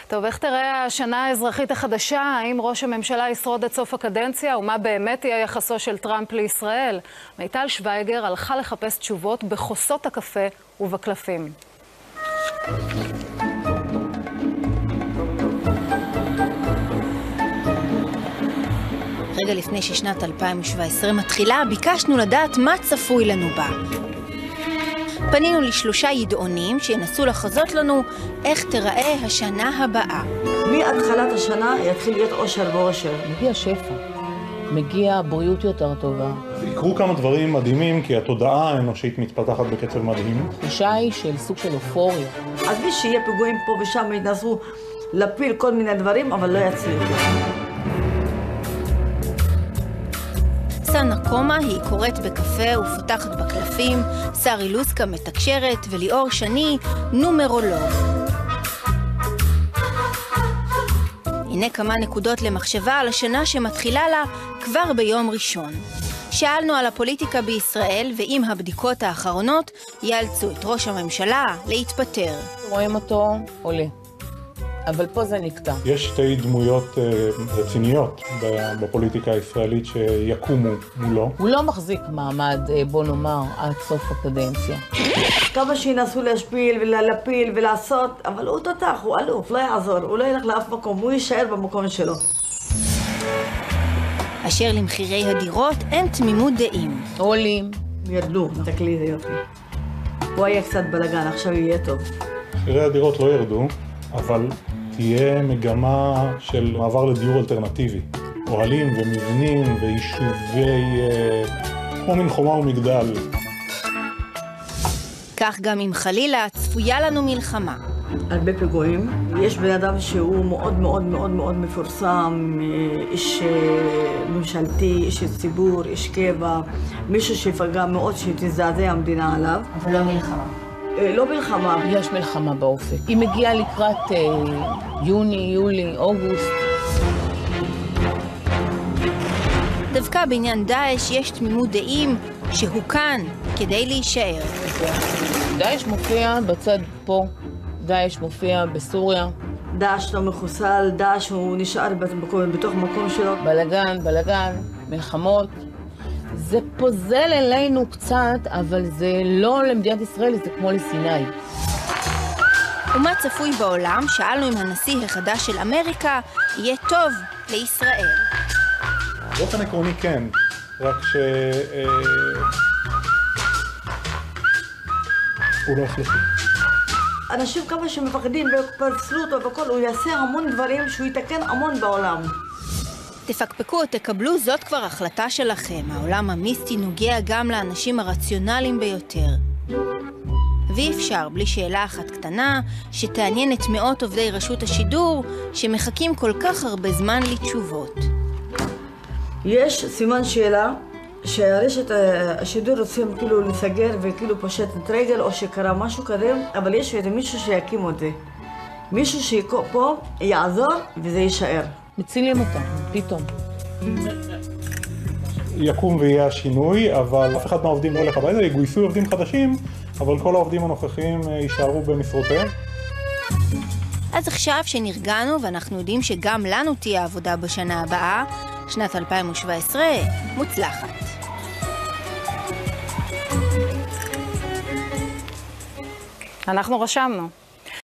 טוב, איך תראה השנה האזרחית החדשה? האם ראש הממשלה ישרוד עד סוף הקדנציה? ומה באמת יהיה יחסו של טראמפ לישראל? מיטל שוויגר הלכה לחפש תשובות בחוסות הקפה ובקלפים. רגע לפני ששנת 2017 מתחילה, ביקשנו לדעת מה צפוי לנו בה. פנינו לשלושה ידעונים שינסו לחזות לנו איך תיראה השנה הבאה. מהתחלת השנה יתחיל להיות אושר ואושר. מגיע שפע, מגיע בריאות יותר טובה. יקרו כמה דברים מדהימים, כי התודעה האנושית מתפתחת בקצב מדהים. תחושה היא של סוג של אופוריה. אז מי שיהיה פיגועים פה ושם ינסו להפיל כל מיני דברים, אבל לא יצליחו. סנה קומה היא קוראת בקפה ופותחת בקלפים, שרי לוסקה מתקשרת וליאור שני נומרולוג. הנה כמה נקודות למחשבה על השנה שמתחילה לה כבר ביום ראשון. שאלנו על הפוליטיקה בישראל ואם הבדיקות האחרונות יאלצו את ראש הממשלה להתפטר. רואים אותו עולה, אבל פה זה נקטע. יש שתי דמויות רציניות בפוליטיקה הישראלית שיקומו מולו. הוא לא מחזיק מעמד, בוא נאמר, עד סוף הקדנציה. כמה שינסו להשפיל ולהפיל ולעשות, אבל הוא תותח, הוא אלוף, לא יעזור, הוא לא ילך לאף מקום, הוא יישאר במקום שלו. אשר למחירי הדירות אין תמימות דעים. עולים. ירדו, תקלי זה יופי. הוא היה קצת בלגן, עכשיו יהיה טוב. מחירי הדירות לא ירדו, אבל תהיה מגמה של מעבר לדיור אלטרנטיבי. אוהלים ומבנים ויישובי כמו מן חומה ומגדל. כך גם אם חלילה צפויה לנו מלחמה. הרבה פיגועים. יש בן אדם שהוא מאוד מאוד מאוד מאוד מפורסם, איש ממשלתי, איש ציבור, איש קבע, מישהו שיפגע מאוד שתזעזע המדינה עליו. אבל לא מלחמה. לא מלחמה. יש מלחמה באופק. היא מגיעה לקראת יוני, יולי, אוגוסט. דווקא בעניין דאעש יש תמימות דעים שהוא כאן כדי להישאר. דאעש מופיע בצד פה, דאעש מופיע בסוריה. דאעש לא מחוסל, דאעש הוא נשאר בתוך מקום שלו. בלגן, מלחמות. זה פוזל אלינו קצת, אבל זה לא למדינת ישראל, זה כמו לסיני. ומה צפוי בעולם? שאלנו אם הנשיא החדש של אמריקה יהיה טוב לישראל. באופן עקרוני כן, רק הוא לא החליט. אנשים כמה שמפחדים ופרסלו אותו וכל, הוא יעשה המון דברים שהוא יתקן המון בעולם. תפקפקו או תקבלו, זאת כבר החלטה שלכם. העולם המיסטי נוגע גם לאנשים הרציונליים ביותר. ואי אפשר בלי שאלה אחת קטנה שתעניין את מאות עובדי רשות השידור שמחכים כל כך הרבה זמן לתשובות. יש סימן שאלה שהרשת השידור רוצים כאילו לסגר וכאילו פושטת רגל או שקרה משהו כזה, אבל יש מישהו שיקים את זה. מישהו שפה יעזור וזה יישאר. מצילים אותם, פתאום. יקום ויהיה השינוי, אבל אף אחד מהעובדים לא הולך הביתה, יגויסו עובדים חדשים, אבל כל העובדים הנוכחים יישארו במשרותיהם. אז עכשיו שנרגענו ואנחנו יודעים שגם לנו תהיה עבודה בשנה הבאה, שנת 2017 מוצלחת. אנחנו רשמנו.